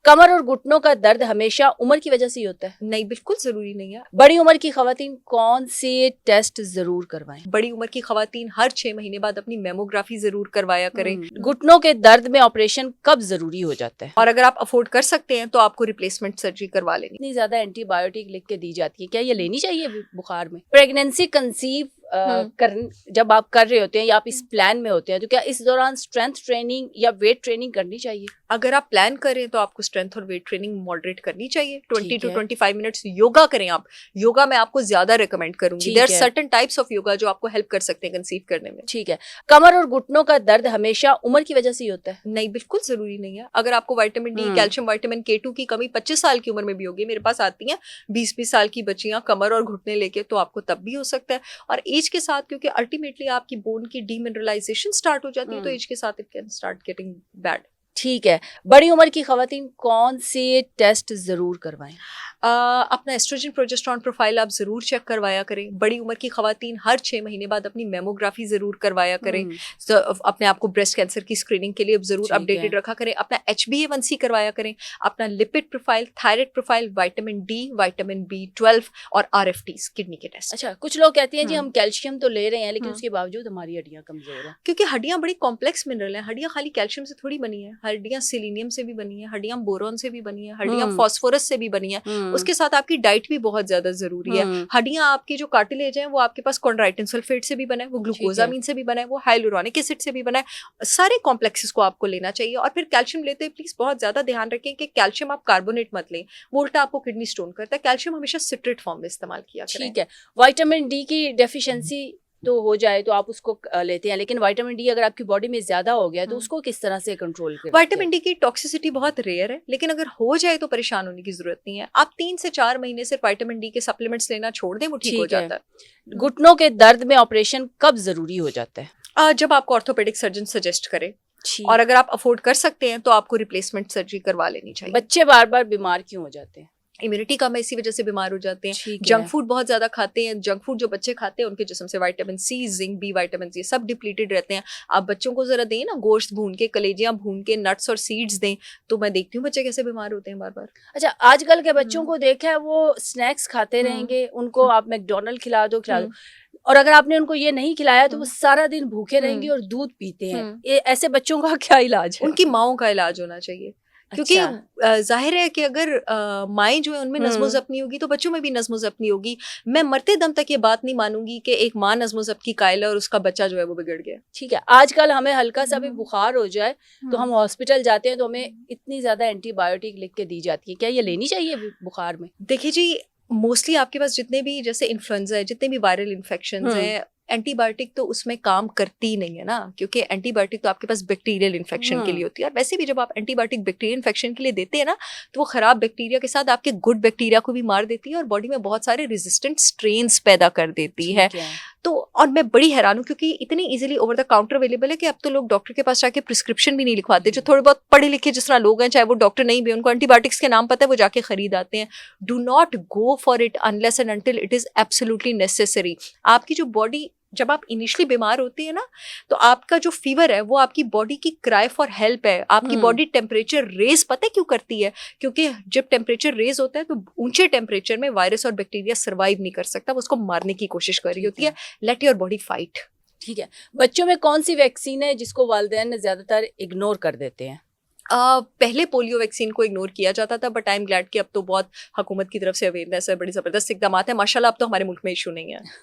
कमर और घुटनों का दर्द हमेशा उम्र की वजह से ही होता है? नहीं, बिल्कुल जरूरी नहीं है। बड़ी उम्र की खवातीन कौन से टेस्ट जरूर करवाएं? बड़ी उम्र की खवातीन हर 6 महीने बाद अपनी मेमोग्राफी जरूर करवाया करें। घुटनों के दर्द में ऑपरेशन कब जरूरी हो जाता है? और अगर आप अफोर्ड कर सकते हैं तो आपको रिप्लेसमेंट सर्जरी करवा लेनी। इतनी ज्यादा एंटीबायोटिक लिख के दी जाती है, क्या ये लेनी चाहिए बुखार में? प्रेगनेंसी कंसीव जब आप कर रहे होते हैं या आप इस प्लान में होते हैं, तो क्या इस दौरान स्ट्रेंथ ट्रेनिंग या वेट ट्रेनिंग करनी चाहिए? अगर आप प्लान करें तो आपको स्ट्रेंथ और वेट ट्रेनिंग मॉडरेट करनी चाहिए। 20 ठीक to है। 25 मिनट्स योगा करें आप। योगा मैं आपको ज्यादा रिकमेंड करूंगी। ठीक देयर है। सर्टेन टाइप्स ऑफ योगा जो आपको हेल्प कर सकते हैं कंसीव करने में। ठीक है। कमर और घुटनों का दर्द हमेशा उम्र की वजह से ही होता है? नहीं, बिल्कुल जरूरी नहीं है। अगर आपको vitamin D, calcium, vitamin K2 की कमी 25 साल की उम्र में भी होगी, मेरे पास आती हैं 20-20 साल की बच्चियां कमर और घुटने लेके, तो आपको तब भी हो सकता है। और एज के साथ, क्योंकि अल्टीमेटली आपकी बोन की डीमिनरलाइजेशन स्टार्ट हो जाती है, तो एज के साथ it can start getting bad. ठीक है। बड़ी उम्र की खवातीन कौन से टेस्ट जरूर करवाएं? अपना एस्ट्रोजन प्रोजेस्टेरॉन प्रोफाइल आप जरूर चेक करवाया करें। बड़ी उम्र की खवातीन हर 6 महीने बाद अपनी मेमोग्राफी जरूर करवाया करें। अपने आप को ब्रेस्ट कैंसर की स्क्रीनिंग के लिए जरूर अपडेटेड रखा करें। अपना HbA1c करवाया करें। अपना lipid profile, thyroid profile, vitamin D, vitamin B12 और RFTs किडनी के टेस्ट। अच्छा, कुछ लोग कहते हैं जी हम कैल्शियम तो ले रहे हैं लेकिन उसके बावजूद हमारी हड्डियां कमजोर हैं। क्योंकि हड्डियां बड़ी कॉम्प्लेक्स मिनरल हैं। हड्डियां खाली कैल्शियम से थोड़ी बनी है, हड्डियां सेलेनियम से भी बनी है, हड्डियां बोरॉन से भी बनी है, हड्डियां फास्फोरस से भी बनी है। उसके साथ आपकी डाइट भी बहुत ज्यादा जरूरी है। हड्डियां आपकी जो कार्टिलेज है वो आपके पास कॉन्ड्राइटिन सल्फेट से भी बना है, वो ग्लूकोजामीन से भी बना है, वो हाइलुरोनिक एसिड से भी बना है। सारे कॉम्प्लेक्सेस को आपको लेना चाहिए। और फिर कैल्शियम लेते हैं प्लीज बहुत ज्यादा ध्यान रखें कि कैल्शियम आप कार्बोनेट मत लें, वो उल्टा आपको किडनी स्टोन करता है। कैल्शियम हमेशा सिट्रेट फॉर्म में इस्तेमाल किया करें। ठीक है। विटामिन डी की डेफिशिएंसी तो हो जाए तो आप उसको लेते हैं, लेकिन विटामिन डी अगर आपकी बॉडी में ज्यादा हो गया तो उसको किस तरह से कंट्रोल करें? विटामिन डी की टॉक्सिसिटी बहुत रेयर है, लेकिन अगर हो जाए तो परेशान होने की जरूरत नहीं है। आप 3 से 4 महीने से विटामिन डी के सप्लीमेंट्स लेना छोड़ दें, वो ठीक हो जाता है। घुटनों के दर्द में ऑपरेशन कब जरूरी हो जाता है? जब आपको ऑर्थोपेडिक सर्जन सजेस्ट करे, और अगर आप अफोर्ड कर सकते हैं तो आपको रिप्लेसमेंट सर्जरी करवा लेनी चाहिए। बच्चे बार बार बीमार क्यों हो जाते हैं? इम्यूनिटी कम है, इसी वजह से बीमार हो जाते हैं। जंक फूड बहुत ज्यादा खाते हैं। जंक फूड जो बच्चे खाते हैं उनके जिस्म से vitamin C, zinc, B vitamin, ये सब डिप्लीटेड रहते हैं। आप बच्चों को जरा दें ना, गोश्त भून के, कलेजियां भून के, नट्स और सीड्स दें, तो मैं देखती हूँ बच्चे कैसे बीमार होते हैं बार बार। अच्छा, आजकल के बच्चों को देखा है वो स्नैक्स खाते रहेंगे, उनको आप मैकडोनल्ड खिला दो, और अगर आपने उनको ये नहीं खिलाया तो वो सारा दिन भूखे रहेंगे और दूध पीते हैं। ऐसे बच्चों का क्या इलाज है? उनकी माओं का इलाज होना चाहिए। क्योंकि जाहिर है कि अगर माएँ जो है उनमें नज़्म ज़ब्त होगी तो बच्चों में भी नज़्म ज़ब्त होगी। मैं मरते दम तक ये बात नहीं मानूंगी कि एक माँ नज़्म ज़ब्त की कायल है और उसका बच्चा जो है वो बिगड़ गया। ठीक है। आजकल हमें हल्का सा भी बुखार हो जाए तो हम हॉस्पिटल जाते हैं तो हमें इतनी ज्यादा एंटीबायोटिक लिख के दी जाती है, क्या ये लेनी चाहिए बुखार में? देखिए जी, मोस्टली आपके पास जितने भी जैसे इन्फ्लुएंजा है, जितने भी वायरल इन्फेक्शन है, एंटीबायोटिक तो उसमें काम करती ही नहीं है ना, क्योंकि एंटीबायोटिक तो आपके पास बैक्टीरियल इन्फेक्शन के लिए होती है। और वैसे भी जब आप एंटीबायोटिक बैक्टीरियल इन्फेक्शन के लिए देते हैं ना, तो वो खराब बैक्टीरिया के साथ आपके गुड बैक्टीरिया को भी मार देती है और बॉडी में बहुत सारे रेजिस्टेंट स्ट्रेन्स पैदा कर देती है। तो और मैं बड़ी हैरान हूँ क्योंकि इतनी easily over the counter available है कि अब तो लोग डॉक्टर के पास जाके प्रिस्क्रिप्शन भी नहीं लिखवाते। जो थोड़े बहुत पढ़े लिखे जिस तरह लोग हैं, चाहे वो डॉक्टर नहीं भी, उनको एंटीबायोटिक्स के नाम पता है, वो जाके खरीद आते हैं। Do not go for it unless and until it is absolutely necessary. आपकी जो बॉडी, जब आप इनिशियली बीमार होती है ना, तो आपका जो फीवर है वो आपकी बॉडी की क्राई फॉर हेल्प है। आपकी बॉडी टेम्परेचर रेज पता है क्यों करती है? क्योंकि जब टेम्परेचर रेज होता है तो ऊंचे टेम्परेचर में वायरस और बैक्टीरिया सर्वाइव नहीं कर सकता, वो उसको मारने की कोशिश कर रही होती है। Let your body fight. ठीक है। बच्चों में कौन सी वैक्सीन है जिसको वालिदैन ज्यादातर इग्नोर कर देते हैं? पहले पोलियो वैक्सीन को इग्नोर किया जाता था, बट आई एम ग्लैड कि अब तो बहुत हुकूमत की तरफ से अवेयरनेस है, बड़ी ज़बरदस्त इकदाम है माशाल्लाह। अब तो हमारे मुल्क में इशू नहीं है।